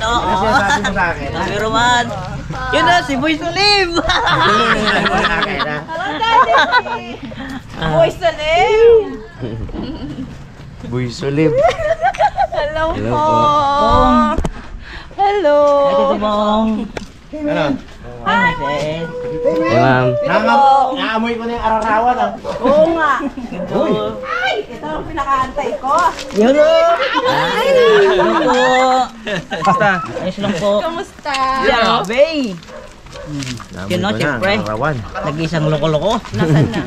Oo. Kasi sabi mo sa akin. Pero man. Yun na, si Boy Sulim. Boy Salim! Boy Sulim. Hello Hello po! po. Hello! Ito to mong. Ano? Hi, Hey, ma'am. Naamoy ko na yung ararawan, ah. Oo nga! Uy! Ay! Ito ang pinakaantay ko! Yun o. Ano po? Basta. Ayos lang po. Kamusta? Grabe. Yun o, Naamoy ko na, siyempre. ararawan. Nag-isang loko-loko. Nasaan na?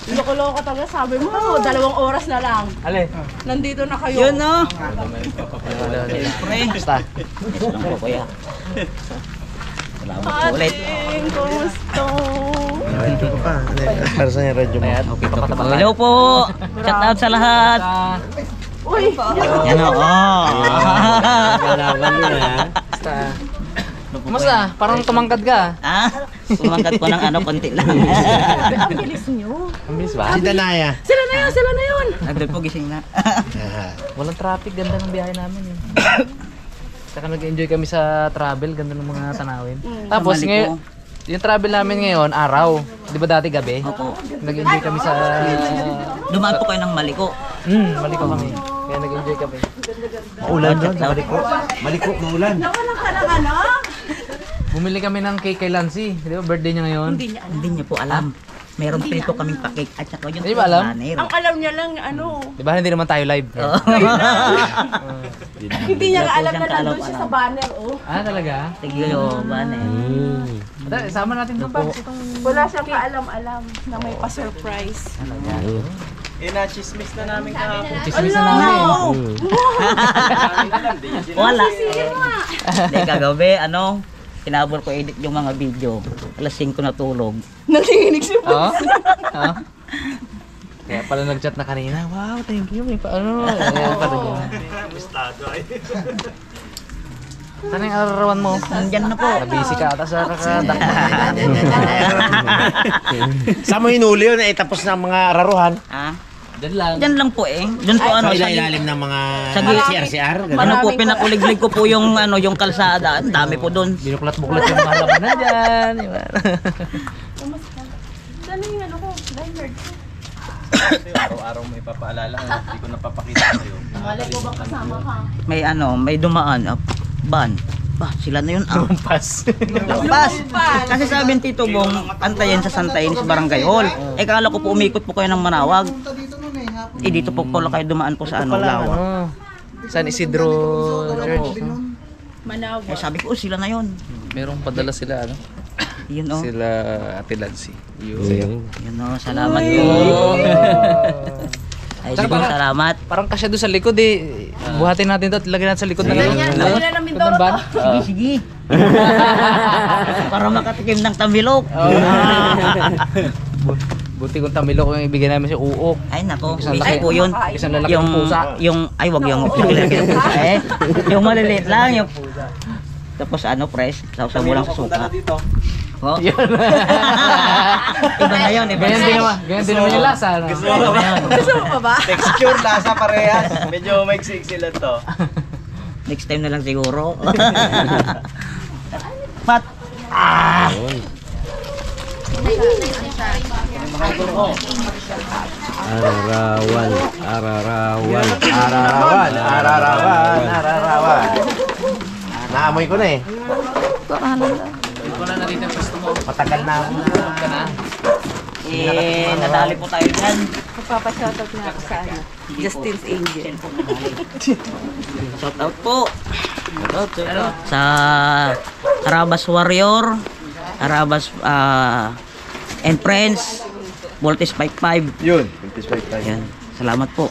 Loko-loko talaga. Sabi mo, 2 oras na lang. Ale. Nandito na kayo. Yun o. Siyempre. Basta. Ayos lang po, kuya. Salamat po ulit. Ating, kumusta? Radyo ko pa. Para sa radyo mo. Okay pa pa. Hello po. Shout out sa lahat. Uy! Yan o. Kalaban nyo na. Kumusta? Parang tumangkad ka. Ah, sumangkat ko ng ano, konti lang. Ang bilis nyo. Ang bilis ba? Si Danaya. Sila na yun! Sila na yun! Nandun po gising na. Walang traffic, ganda ng biyahe namin. Saka nag-enjoy kami sa travel, ganda ng mga tanawin. Tapos Sa Maliko. ngayon, yung travel namin ngayon, araw. Di ba dati gabi? Opo. Nag-enjoy kami sa... Dumaan po kayo ng Maliko. Maliko kami. Kaya nag-enjoy kami. Maulan doon sa Maliko. Maliko, maulan. Nawalan ka ng ano? Bumili kami ng cake kay Lancy. Di ba birthday niya ngayon? Hindi niya po alam. Meron prito kaming pakik at saka yung Hindi ba alam? banner. Ang alam niya lang, ano, Di ba hindi naman tayo live? hindi niya Wala po alam na siyang nandun siya sa banner, oh. Ah, talaga? Sige yung banner. Sama natin doon pa. Itong... Wala siyang kaalam-alam na may pa-surprise. Ina-chismis na namin kahapon. Chismis na namin. Wala. Hindi kagabi, ano, kinabol ko edit yung mga video. Alas 5 na tulog. Nanginginig si Oo? Oo? Kaya pala nag-chat na kanina. Wow, thank you. May paano. Ayan pa rin yun. Saan yung ararawan mo? Nandyan na po. Busy ka ata sa kakadakma. Saan mo hinuli yun? Tapos na ang mga araruhan. Ah, Diyan lang. dyan lang po eh. Dun po ano, Sa sa ilalim ng mga Sa- CR-CR. ano po, pinakuliglig ko po yung ano, yung kalsada. Ang dami po dun. Binuklat-buklat yung mga halaman na dyan. Diba? Saan yung ano ko? Liner ko. Araw-araw may papaalala ko, hindi ko napapakita sa'yo. Malay ko bang kasama ka? May ano, may dumaan. Ban. Ba, sila na yun. Pass. Lampas. Kasi sabi ng Tito Bong, antayin sa Santayin sa Barangay Hall. Eh, kala ko po umikot po kayo ng Manawag. Eh, dito po pala kayo dumaan po sa ano, Lawa. Ano? San Isidro Church. Manawag. Eh, sabi ko, sila na yun. Merong padala sila, ano? Yun o. Sila Ate Lancy. Yun o, salamat po. Ay, Tsaka sige, parang- salamat. Parang kasya doon sa likod eh. Buhatin natin to at lagyan natin sa likod ng Yan, wala na Mindoro ng van. to. Sige, sige. Para makatikim ng tamilok. Buti kung tamilok yung ibigay namin si Uok. Ay, nako. Isang Basic laki. po yun. Isang lalaki ng pusa. Ay, wag yung eh, yung maliliit lang. Yung, tapos ano, fresh. Sausaw mo lang sa suka. Oh. Iba na yun. Iba Ganyan din naman. Ganyan din naman yung lasa. No? Gusto mo pa ba? Texture, lasa parehas. Medyo maiksi lang to. Next time na lang siguro. Pat. Ararawan, ararawan, ararawan, ararawan, ararawan. Naamoy ko na eh. Ito na natin yung gusto mo. Matagal na ako na. Eh, nadali po tayo dyan. Magpapashoutout na ako sa ano. Justin's Angel. Shout out po. Sa Arabas Warrior, Arabas and Friends, Voltes 55. Yun, 55. Yan. Salamat po.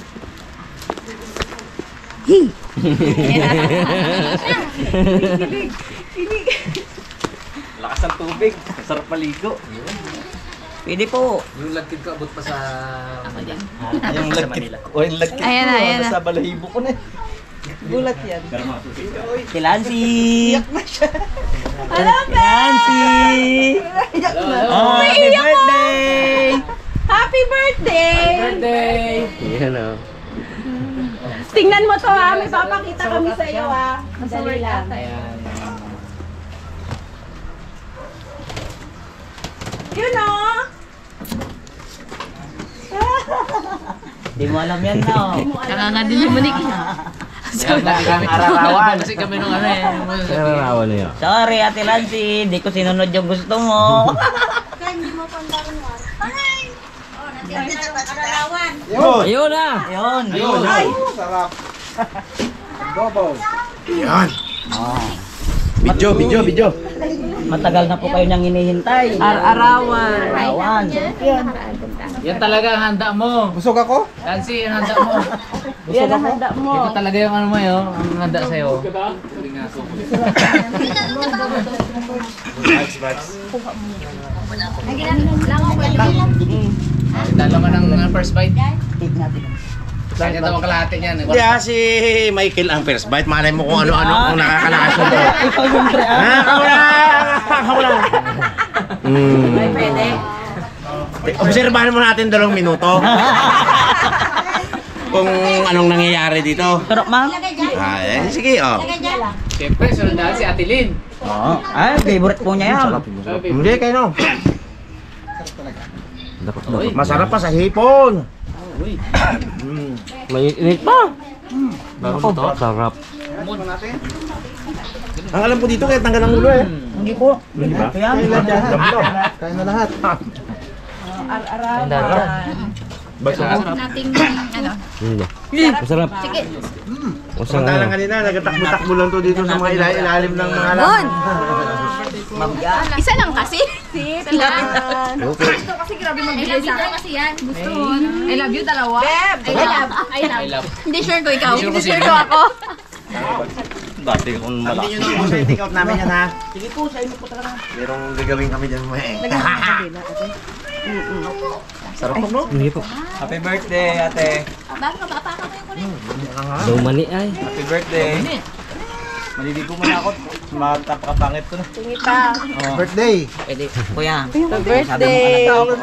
Lakas ng tubig. Sarap maligo. Pwede po. Yung lagkid ko abot pa sa... Yung lagkit. O yung lagkit ko. Ayan na, ayan na. Nasa balahibo ko na eh. Gulat yan. Si Lancy. Alam ba? Lancy. Oh, happy birthday. Happy birthday! Birthday! Yan o. Tingnan mo to ha, may papakita kami sa iyo ha. Madali lang. Yun o. Di mo alam yan, no? Nakanga din si Monique. Ararawan. Kasi kami nung ano eh. Ararawan na yun. Sorry, Ate Lancy. Di ko sinunod yung gusto mo. Ayun na! Ayun. Ay! Sarap. Bobo. Yan! Video. Matagal na po kayo niyang hinihintay. Arawan. Arawan. Yan talaga ang handa mo. Busog ako? Nancy, ang handa mo. Yan ang handa mo. Ito talaga yung ano mo yun. Ang handa sa'yo. Dalo ka ng first bite. Take natin. Kaya daw ang kalahati niyan. Hindi si Michael ang first bite. Malay mo kung ano-ano kung nakakalason ko. Ikaw yung pre. Wala! Ay, pwede. Obserbahan mo natin 2 minuto. Kung anong nangyayari dito. Sarap, ma'am. Sige, oh. Siyempre, sunod dahil si Ate Lynn. Oo. Ay, favorite po niya yan. Hindi kayo, no? Masarap pa sa hipon. May init pa. Ako, sarap. Ang alam ko dito, kaya tanggal ang ulo eh. Hindi po. Hindi ba? Kaya, Kaya na lahat. Arawan. Nating ano. Masarap. Sige. Samantalang kanina, nagtatakbo-takbo lang to dito sa mga ilalim ng mga alam. Isa lang kasi. Isa lang. Gusto kasi grabe I magbigay love you sa daw akin. kasi yan. Gusto. I love you, dalawa. Beb! I love. I love. Hindi sure ko ikaw. Sure ko Hindi sure sino. ko ako. Dati kung malaki. Hindi nyo naman sa take out namin yan ha. Sige po, sa inyo po talaga. Merong gagawin kami dyan mo eh. Sarap po, no? Hindi po. Happy birthday, ate. Bakit ka baka mo yung kulit? Daw mani ay. Happy birthday. Maliligo muna ako. Matapakapangit ko na. Tingita. Birthday. Pwede. Kuya. Birthday. Oo.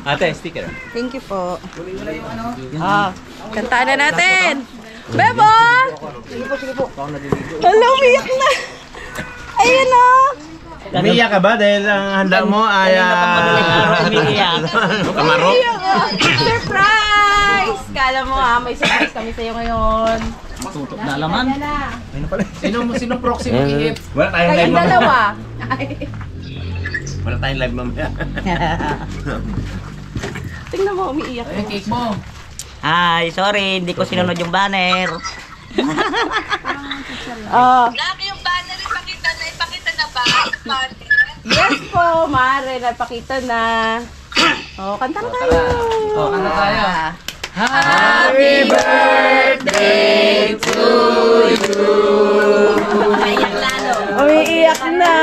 Ate, sticker. Thank you po. Kantaan na natin. Bebo! Sige po. Hello, umiyak na. Ayun na. Umiiyak ka ba dahil ang handa mo ay... Umiiyak. Kamaro? Surprise! Kala mo may surprise kami sa'yo ngayon. Tutok na laman. Sino proxy mo iip? Wala tayong live Kayong mamaya. dalawa. Wala tayong live mamaya. Tingnan mo, umiiyak. Ay, cake mo. Ay, sorry. Hindi ko sinunod yung banner. Grabe yung banner, ipakita na ba? Banner? Yes po, Mare. Napakita na. Oh, kanta na tayo. Oh, kanta tayo. Happy birthday to Umiiyak lalo. Umiiyak na.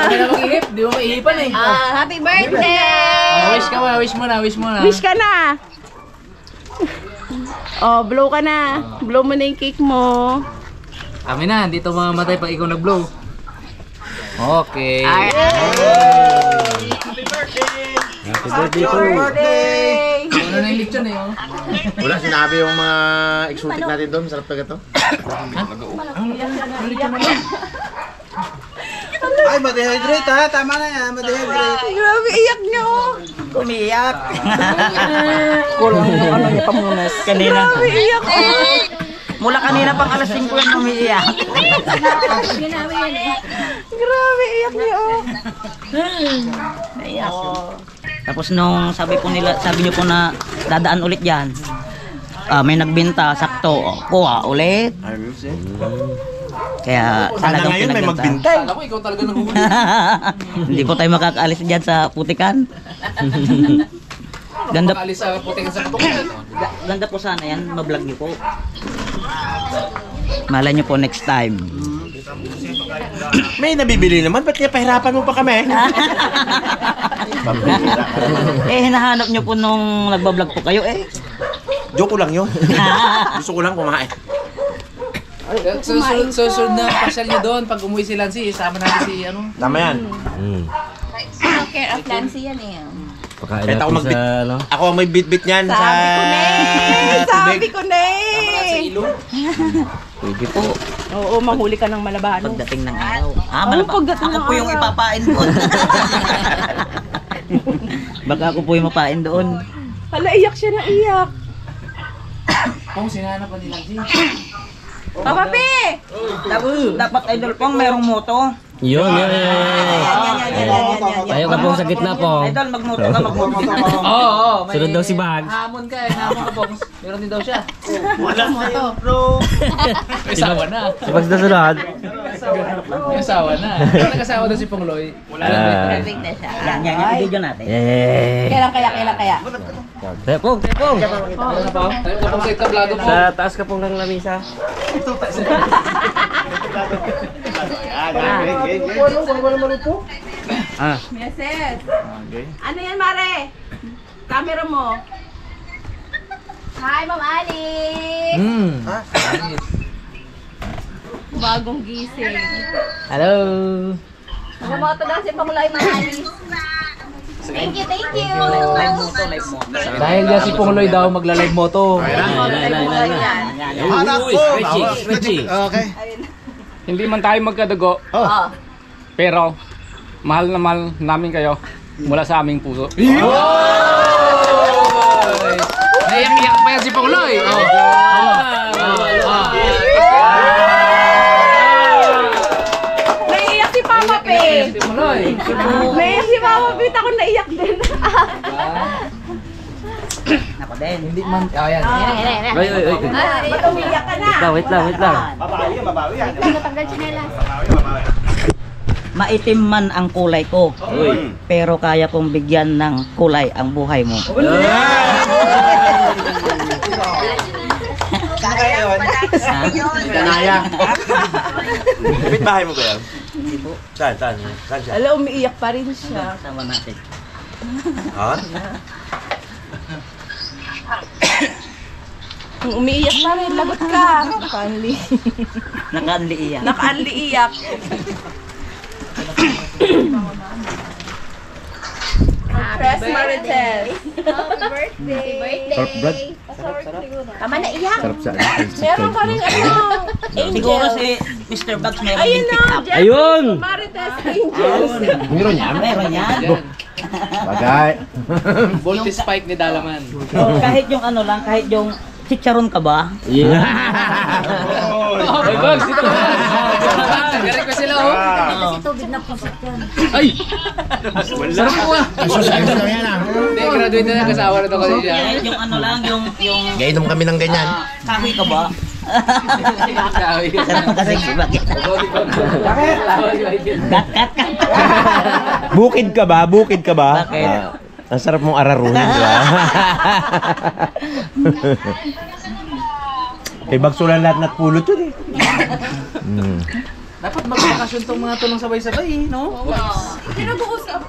Hindi na mag-iip. Di mo maiipan eh. Happy birthday! Wish ka muna, wish mo na, wish mo na. Wish ka na. Oh, blow ka na. Blow mo na yung cake mo. Kami na, hindi to mamamatay pag ikaw nag-blow. Okay. Happy birthday to Ano na yung lechon eh, oh. Wala, sinabi yung mga exotic natin doon. Masarap talaga to. Ay, ma-dehydrate ha. Tama na yan, ma-dehydrate. Grabe, iyak niyo. Umiiyak. Kulang yung ano niya pamunas. Kanina. Iyak ko. Mula kanina pang alas 5 yan umiiyak. Grabe, iyak niyo. Naiyak. Tapos nung sabi niyo po na dadaan ulit yan. May nagbenta, sakto. Kuha ulit. Kaya Sana talagang ngayon may pinagbenta. magbintay. Alam ko, ikaw talaga nahuli. Hindi po tayo makakaalis dyan sa putikan. Ganda, Makaalis sa puting sa putok. ganda po sana yan. Mablog niyo po. Malay niyo po next time. May nabibili naman. Ba't kaya pahirapan mo pa kami? Hinahanap niyo po nung nagbablog po kayo eh. Joke ko lang yun. Gusto ko lang kumain. Susunod na pasyal niyo doon. Pag umuwi si Lancy, isama natin si ano. Tama yan. Care of Lancy yan eh. Kahit ako ako ang may bit-bit niyan Sabi ko na eh. Sabi ko na eh. Pwede po. Oo, manghuli ka ng malabano. Pagdating ng araw. pagdating Ako ng po yung araw. ipapain doon. Baka ako po yung mapain doon. Hala, iyak siya na iyak. Kung sinanap pa nila Papa P! Dapat idol pong merong moto. Yun. Ayaw ka pong sa gitna po. Idol, magmoto ka, magmoto ka. Oo, may... Sunod daw si Bags. Hamon ka eh, hamon ka Bongs. Meron din daw siya. Wala sa'yo, bro. May asawa na. Si Bags na sunod. May asawa na. Nag-asawa daw si Pongloy. Wala na. Perfect na siya. Yan, yung video natin. Yay! Kailan kaya? Tepong! Tapos sa itablado mo. Sa taas ka pong ng lamisa. Ah. Meses. Ano yan, Mare? Camera mo. Hi, Ma'am Alice! Bagong gising. Hello! Nagamoto daw si Pangulay, Ma'am Alice. Thank you, thank you! Live moto, live moto. Dahil yan si Pongloy daw magla-live moto. Anak ko! Okay. Hindi man tayo magkadugo, pero mahal na mahal namin kayo mula sa aming puso. Naiyak-iyak pa yan si Pongloy. Naiiyak si Papa P! Si Pongloy. Naiiyak si Papa P! Ako naiyak din. Ako din. Hindi man. Ayan. Oy. Ba't umiyak ka na? Wait lang. Mabawi yan. Natanggal chinelas. Maitim man ang kulay ko, pero kaya kong bigyan ng kulay ang buhay mo. Kaya yun. Kanaya. Kapit bahay mo ba yan? Saan siya? Ala, umiiyak pa rin siya. Sama natin. Ha? Umiiyak pa rin, lagot ka. Nakaanli. Nakaanli iyan. Nakaanli iyak. Press Marites. Happy birthday! Tama na iyak! Meron ka rin ano, Siguro angel. si Mr. Bugs meron Ayun din na, pick up. Jeff. Ayun! Marites Angels. Meron yan? Meron yan. Bagay. Voltage spike ni Dalaman. Kahit yung ano lang, kahit yung chicharon ka ba? Yeah! Ay, Bongs, dito ka. Garik ko sila, oh. Kasi tubig na pusit yan. Ay! Sarap po ah. Ayos lang yan ah. Hindi, graduate na yan. Kasawa na ito kasi siya. Kahit yung ano lang, yung Gainom kami ng ganyan. kahoy ka ba? Kawi. Sarap kasi bakit? Kat. Bukid ka ba? Bakit? Ang sarap mong araruhin, di ba? Kay Bagsulan lahat natpulot yun eh. Dapat magbakasyon tong mga tulong sabay-sabay, no? Pinag-uusap.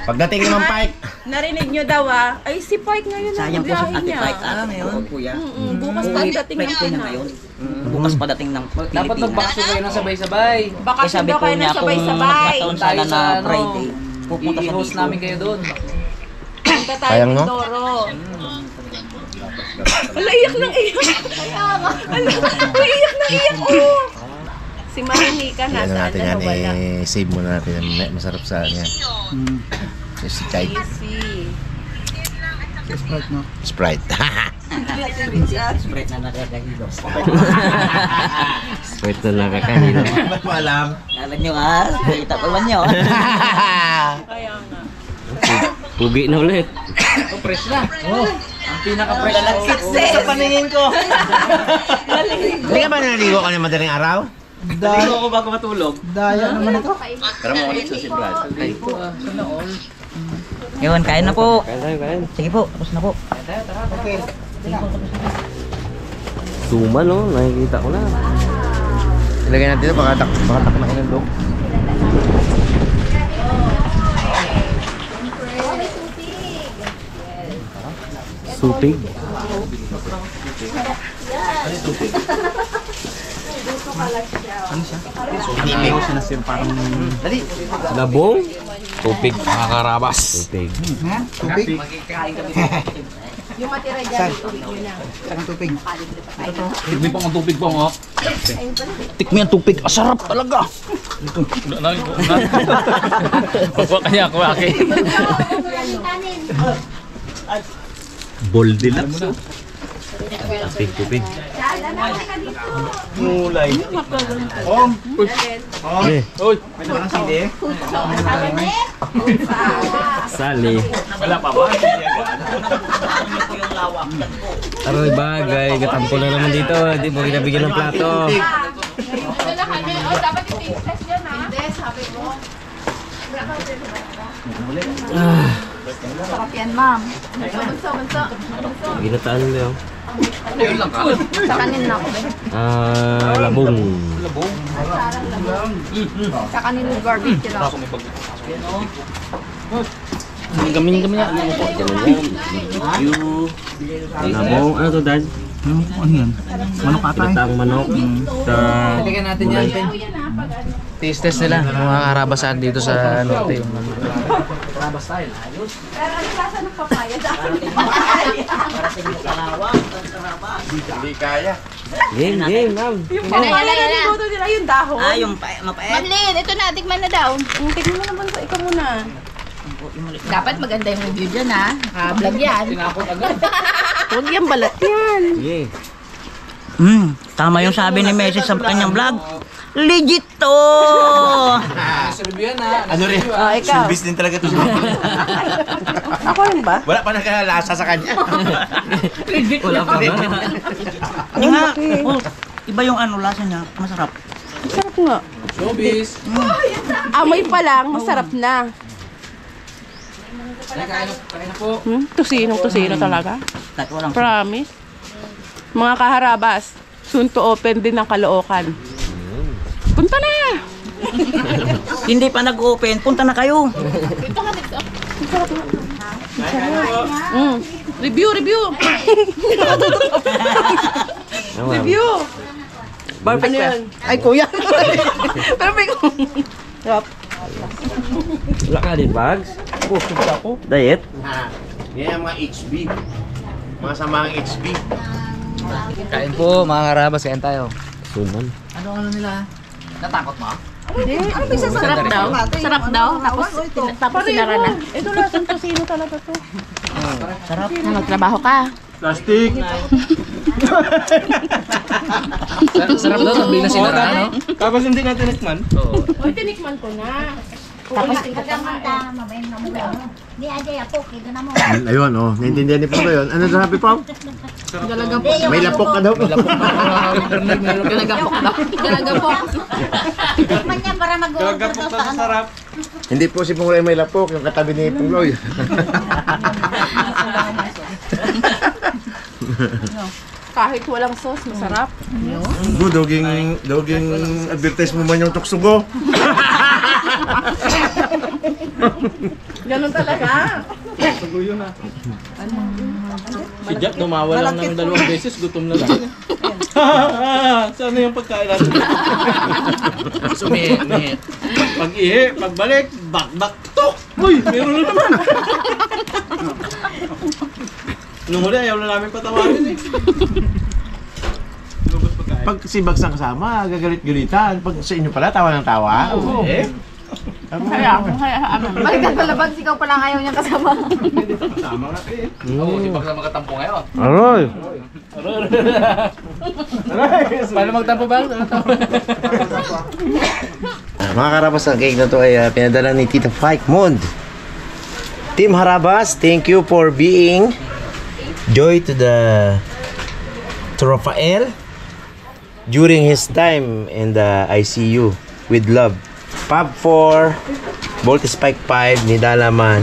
Pagdating naman Pike. Narinig nyo daw ay si Pike ngayon ang Sayang po sa biyahe Ate niya. Pike ngayon. Kuya. Bukas pa dating ng Pike niya anak. ngayon. Bukas pa dating ng Dapat Pilipinas. magbakasyon kayo ng sabay-sabay. Eh Bakasyon sabi daw po kayo niya ng kung sabay-sabay. magkataon sana Tayo na sa ano, Friday. Pupunta sa I-host dito. namin kayo doon. Punta tayo Sayang, ng no? Doro. Wala, iyak ng iyak. Ano? Iyak ng iyak, oh. Si Marinika Ano nasaan natin na yan, wala. save muna natin yan. Masarap sa yan. Si Chai. Easy. Sprite. Spread na nakakahilo. Wait na nakakahilo. Ba't mo alam? Alam nyo ah, kita pa man nyo. Kaya nga. Pugi na ulit. Oh, fresh na. Oh, ang pinaka-fresh na. Sa paningin ko. Hindi ka ba naligo ka ng madaling araw? Naligo ko bago matulog. Daya naman ito. Pero mo ulit sa silbrad. Dito ah, sana all. Yun, kain na po. Kain. Sige po, tapos na po. Tuma no, nakikita ko na. Ilagay natin ito, baka tak na kanyang dog. Supig. Labong. Tupig. Nakakarabas. Tupig. Tubig. Yung matira dyan, uwi nyo na. Saan ang tupig? Tikmi pa ang tubig po, oh. Tikmi ang tubig. Sarap talaga. Wala na. Kuha kanya, kuha akin. Goldilocks. Tupig. Mulay. Eh, Uy, May naman sili. sali. wala pa ba? Aroy bagay, gatampo na naman dito. Hindi mo kinabigyan ng plato. Dapat yung test dyan, ha? Hindi, sabi ko. Sarap yan, ma'am. Bunso. Ginataan mo yun. Sa kanin na ako. Labong. Sa kanin ng garbage lang. Gamin niya. Labong. Ano to, Dad? Ano yan? Manok ata eh. Ginataang manok. Sa... Balikan natin yan, Pen. Taste test nila. Mga karabasag dito sa norte. Yung karabas style. Ayos. Pero ang lasa ng papaya sa akin. Hindi kaya. Game, ma'am. Yung papaya na niluto nila yung dahon. Yung mapait. Manlin, ito na, tikman na daw. Tignan mo naman ko, ikaw muna. Dapat maganda yung review dyan, ha? Vlog yan. Tinapot agad. Huwag yung balat yan. Sige. Tama yung sabi ni Messi sa kanyang vlog. Legit to! Ano rin? Ikaw. Silbis din talaga ito. Ako rin ba? Wala pa nakalasa sa kanya. Wala pa rin. Hindi nga. Oh, iba yung lasa niya. Masarap. Masarap nga. Showbiz. Amoy pa lang, masarap na. Kain na po. Tusino talaga. Kahit walang Promise. Mga kaharabas, soon to open din ng Caloocan. Punta na! Hindi pa nag-open. Punta na kayo. Review! Ano, ma'am? Review! Ano yan? Ay, kuya! Perfect! Yup. Wala ka din, bags? Diet? Yan ang mga HB. Mga samahang HB. Kain po, mga karabas. Kain tayo. Suman. Ano nila? Natakot mo? Hindi. Ano ba sarap daw? Sarap daw? Tapos sinara na. Ito lasang tusino talaga to. Sarap. Magtrabaho ka. Plastic. Sarap daw, sabi na sinara, no? Tapos hindi natin tikman. Oo. Uy, tinikman ko na. Tapos pagkamanta, mabayin na mo lang. Di aja ya po, kaya na mo. Ayun, oh. Naintindihan ni Pao yun. Ano sabi, Pao? May lapok ka daw. Galagapok daw. Galagapok. Tikman niya para mag-uusap sa ano. Hindi po si Pungloy may lapok. Yung katabi ni Pungloy. Kahit walang sauce, masarap. Doging advertise mo man yung tuksugo. Ganun talaga. Si Jack tumawa lang ng 2 beses, gutom na lang. Sana yung pagkain natin. Sumihi. Pag-ihi, pagbalik, bak-bak, tok! Uy, meron na naman! Nung huli, ayaw na namin patawagin eh. Pag si Bags ang kasama, gagalit-galitan. Pag sa inyo pala, tawa ng tawa. Oo. Kaya, Balikan pala Bags, ikaw palang ayaw niya kasama. Oo, si Bags ang magatampo ngayon. Aroy! Paano magtampo ba? Mga karabas, ang cake na to ay pinadala ni Tita Fike Mond. Team Harabas, thank you for being joy to Rafael during his time in the ICU with love. Pub 4, Bolt Spike 5, Nidalaman,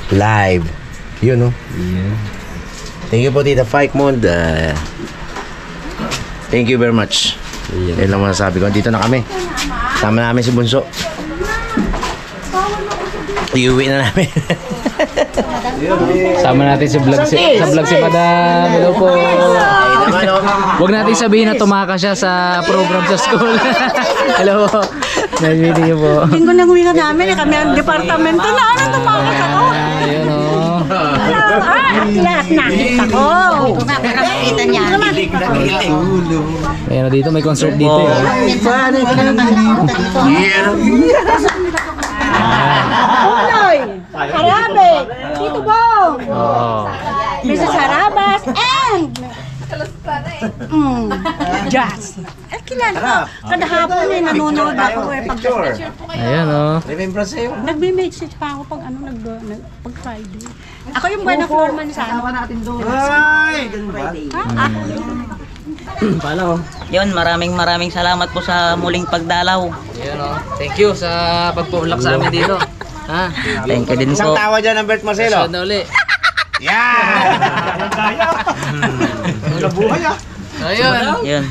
live. Yun, no? Yeah. Thank you po, Tita Fike Mond. Thank you very much. Yan lang masasabi ko. Dito na kami. Tama namin si Bunso. Iuwi na namin. Sama natin si vlog si Madam. Hello po. Huwag natin sabihin na tumakas siya sa program sa school. Hello po. Nice meeting you po. linggo na huminga namin. Kami ang departamento na. Ano tumakas ako? Ayun o. Lahat nakita ko. Nakita niya. Ayan, dito may concert dito. Uloy! Harabe! Tito Bong! Oh. Mrs. Harabas and Jazz. Eh, kilala ko. Kada hapon nanonood ako pag Ayan, oh. Remember sa'yo? nagme-message pa ako pag pag Friday. Ako yung buwan na floorman sa ano. Ay, ganun ba? Paano? Yun, maraming salamat po sa muling pagdalaw. Ayan, oh. Thank you sa pagpulak sa amin dito. Ha? Thank you din Isang po. tawa dyan ng Bert Marcelo. Sunod na uli. Yan! Ayun. Yun.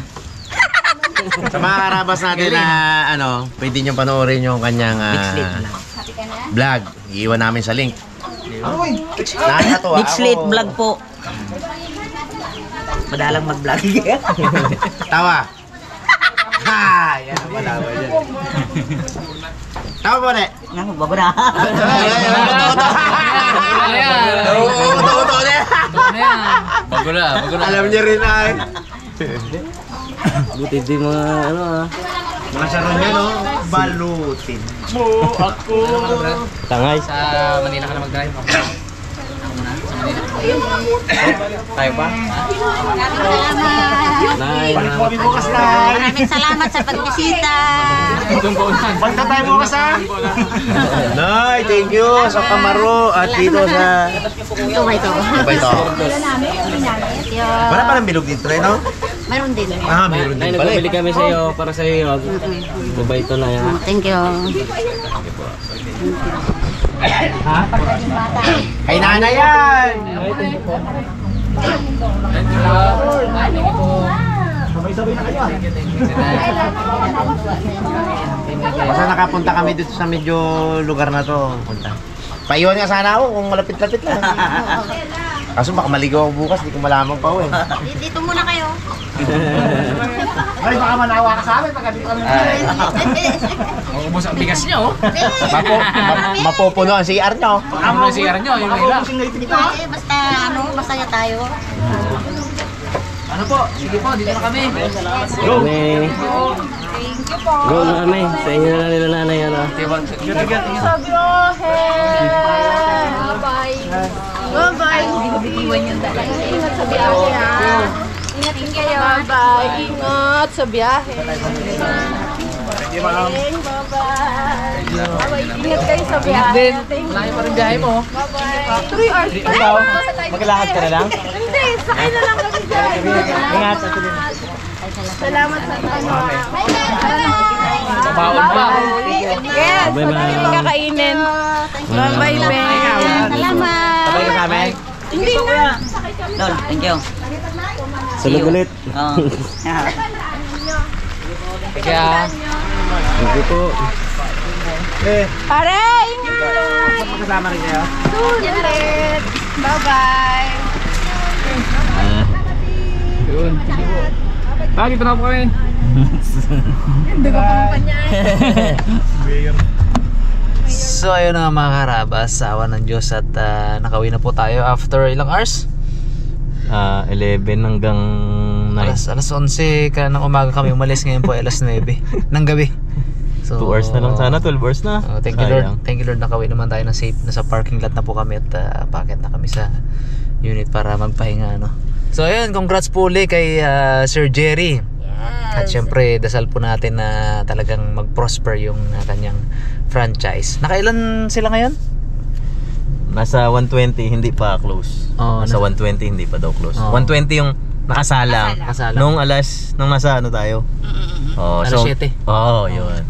Sa mga karabas natin na pwede nyo panoorin yung kanyang vlog. Iiwan namin sa link. Nakakatawa. Big Slate Vlog po. Madalang mag-vlog. Tawa. Ha! Yan ang malawa dyan. Tawa po, ne? Nga, bago na. Uto, ne? Bago na. Alam niya rin na Buti di mga mga saron niya, no? Balutin. tangay. Sa Manila ka na mag-drive. Tayo ba? Maraming salamat sa pagbisita. Banta tayo bukas, ha? Nay, thank you sa Kamaro at dito sa... Ito. Wala parang bilog dito, no? Meron din. Ah, meron Nay, din pala. nagbabili kami sa iyo para sa iyo. Babay ito na yan. Thank you. Kay nanay yan! Basta nakapunta kami dito sa medyo lugar na to. Punta. Paiwan nga sana ako kung malapit-lapit lang. Kaso baka maligaw ako bukas, di ko malamang pa uwi. Dito muna kayo. Ay, baka manawa ka sa amin pagka dito kami. Ubus ang bigas niyo. Mapupuno ang CR nyo. Ano yung CR niyo? Yung nila. Basta nga tayo. Ano po? Sige po, dito na kami. Kami. Go na kami. Sa inyo na lang nila nanay. Bye-bye. Iwan yung dala. Ingat sa biyahe, ha? Ingat kayo. Bye-bye. Ingat sa biyahe. Bye-bye. Ingat kayo sa biyahe. Malayo pa rin biyahe mo. Bye-bye. 3 hours pa. Ikaw, maglalakad ka na lang? Hindi, sakay na lang kami dyan. Ingat. Salamat sa ano. Babaon pa. Yes, madami kakainin. Bye-bye, Ben. Salamat. Sabay ka sa amin. Hindi na. Lol, thank you. Sulog ulit. Oo. Kaya, Thank you po. Pare, ingat. Kasama rin kayo. Ulit. Bye-bye. Yun. Dito na po kami. so ayun na mga karabas, awa ng Diyos at nakauwi na po tayo after ilang hours? 11 hanggang 9. Alas 11 ka ng umaga kami umalis, ngayon po alas 9 ng gabi. So, 2 hours na lang sana, 12 hours na. thank you Lord. Thank you Lord, nakauwi naman tayo ng safe. Nasa parking lot na po kami at packet na kami sa unit para magpahinga, no? So ayun, congrats po ulit kay Sir Jerry. At syempre, dasal po natin na talagang mag-prosper yung kanyang franchise. Nakailan sila ngayon? Nasa 120, hindi pa close. Oo, Nasa 120, hindi pa daw close. Oo. 120 yung nakasalang. Nakasalang. Nung nasa ano tayo? Oh, Alas 7. Yun.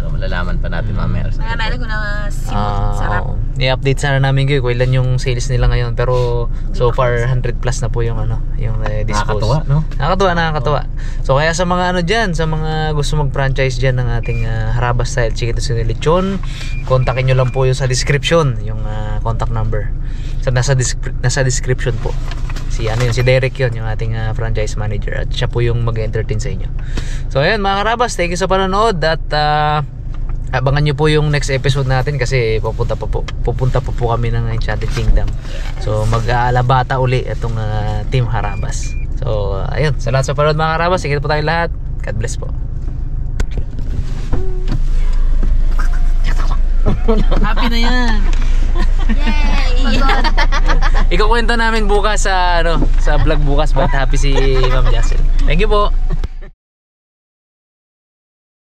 So, malalaman pa natin mamaya. Naalala ko na sarap. I-update sana namin kayo kung ilan yung sales nila ngayon, pero so far 100 plus na po yung yung dispose. Nakakatuwa, no? Nakakatuwa. So kaya sa mga diyan, sa mga gusto mag-franchise diyan ng ating Harabas Style Chicken Tocino Lechon, kontakin niyo lang po yung sa description, yung contact number. So nasa description po. Si Derek yun, yung ating franchise manager, at siya po yung mag-entertain sa inyo. So ayun mga Harabas, thank you sa panonood at abangan nyo po yung next episode natin kasi pupunta pa po kami ng Enchanted Kingdom. So mag-aalabata uli itong Team Harabas. So ayun, sa lahat sa panood mga Harabas, sige po tayong lahat. God bless po. Happy na yan. Ikukwento namin bukas sa sa vlog bukas ba't happy si Ma'am Jassel. Thank you po.